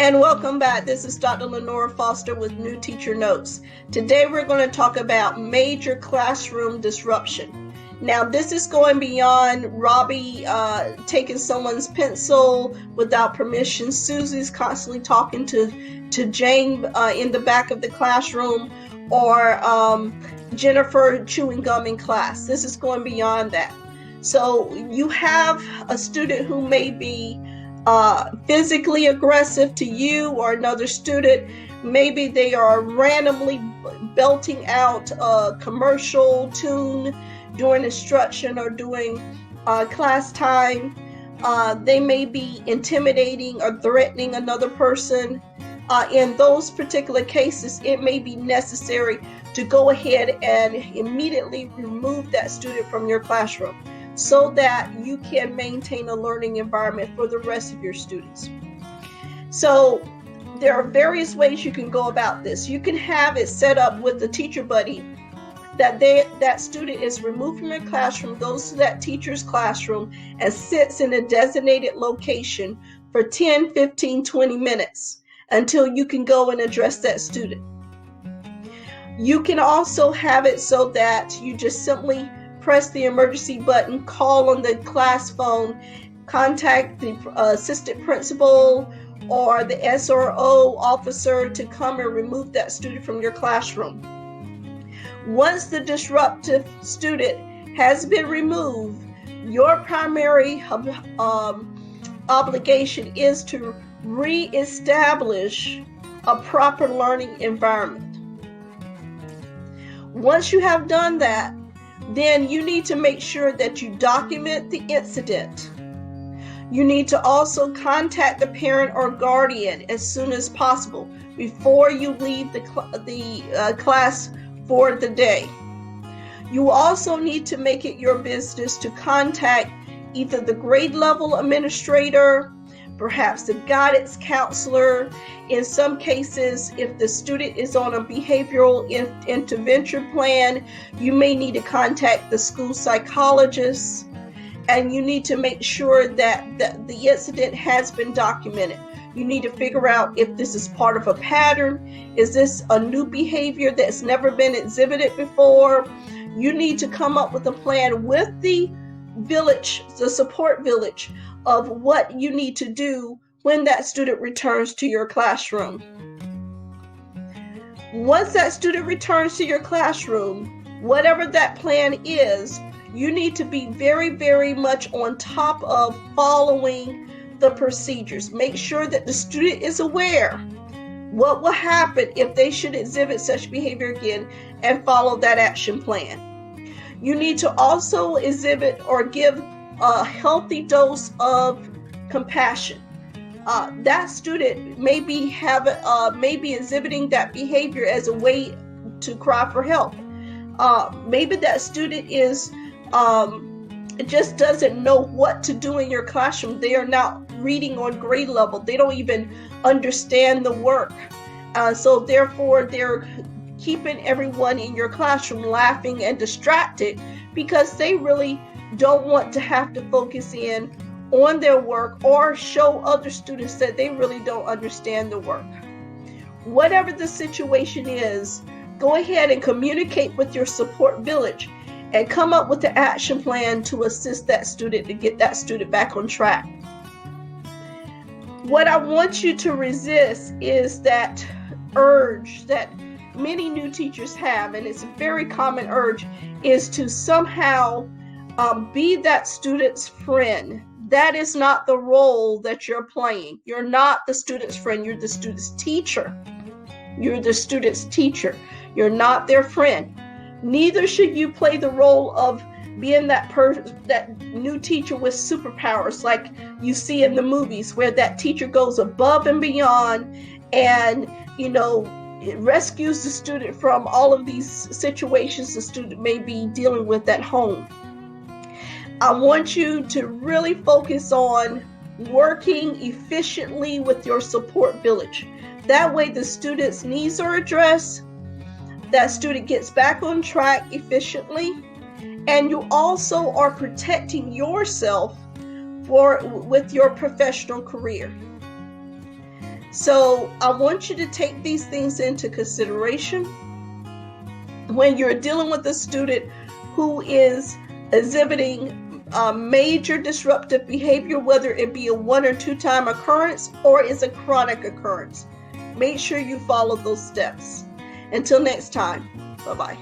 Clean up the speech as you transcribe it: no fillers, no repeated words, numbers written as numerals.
And welcome back. This is Dr. Lenora Foster with New Teacher Notes. Today we're going to talk about major classroom disruption. Now this is going beyond Robbie taking someone's pencil without permission. Susie's constantly talking to Jane in the back of the classroom, or Jennifer chewing gum in class. This is going beyond that. So you have a student who may be physically aggressive to you or another student. Maybe they are randomly belting out a commercial tune during instruction or during class time. They may be intimidating or threatening another person. In those particular cases, it may be necessary to go ahead and immediately remove that student from your classroom, so that you can maintain a learning environment for the rest of your students. So there are various ways you can go about this. You can have it set up with the teacher buddy that student is removed from your classroom, goes to that teacher's classroom, and sits in a designated location for 10, 15, 20 minutes until you can go and address that student. You can also have it so that you just simply press the emergency button, call on the class phone, contact the assistant principal or the SRO officer to come and remove that student from your classroom. Once the disruptive student has been removed, your primary obligation is to reestablish a proper learning environment. Once you have done that, then you need to make sure that you document the incident. You need to also contact the parent or guardian as soon as possible before you leave the class for the day. You also need to make it your business to contact either the grade level administrator, perhaps the guidance counselor. In some cases, if the student is on a behavioral intervention plan, you may need to contact the school psychologist, and you need to make sure that the incident has been documented. You need to figure out if this is part of a pattern. Is this a new behavior that's never been exhibited before? You need to come up with a plan with the village, the support village, of what you need to do when that student returns to your classroom. Once that student returns to your classroom, whatever that plan is, you need to be very, very much on top of following the procedures. Make sure that the student is aware what will happen if they should exhibit such behavior again, and follow that action plan. You need to also exhibit or give a healthy dose of compassion. That student may be exhibiting that behavior as a way to cry for help. Maybe that student is just doesn't know what to do in your classroom. They are not reading on grade level. They don't even understand the work. So therefore, they're keeping everyone in your classroom laughing and distracted because they really don't want to have to focus in on their work or show other students that they really don't understand the work. Whatever the situation is, go ahead and communicate with your support village and come up with an action plan to assist that student to get that student back on track. What I want you to resist is that urge that many new teachers have, and it's a very common urge, is to somehow be that student's friend. That is not the role that you're playing. You're not the student's friend. You're the student's teacher. You're the student's teacher. You're not their friend. Neither should you play the role of being that new teacher with superpowers like you see in the movies, where that teacher goes above and beyond and, it rescues the student from all of these situations the student may be dealing with at home. I want you to really focus on working efficiently with your support village. That way the student's needs are addressed, that student gets back on track efficiently, and you also are protecting yourself with your professional career. So I want you to take these things into consideration when you're dealing with a student who is exhibiting major disruptive behavior, whether it be a 1 or 2 time occurrence or is a chronic occurrence. Make sure you follow those steps. Until next time, bye-bye.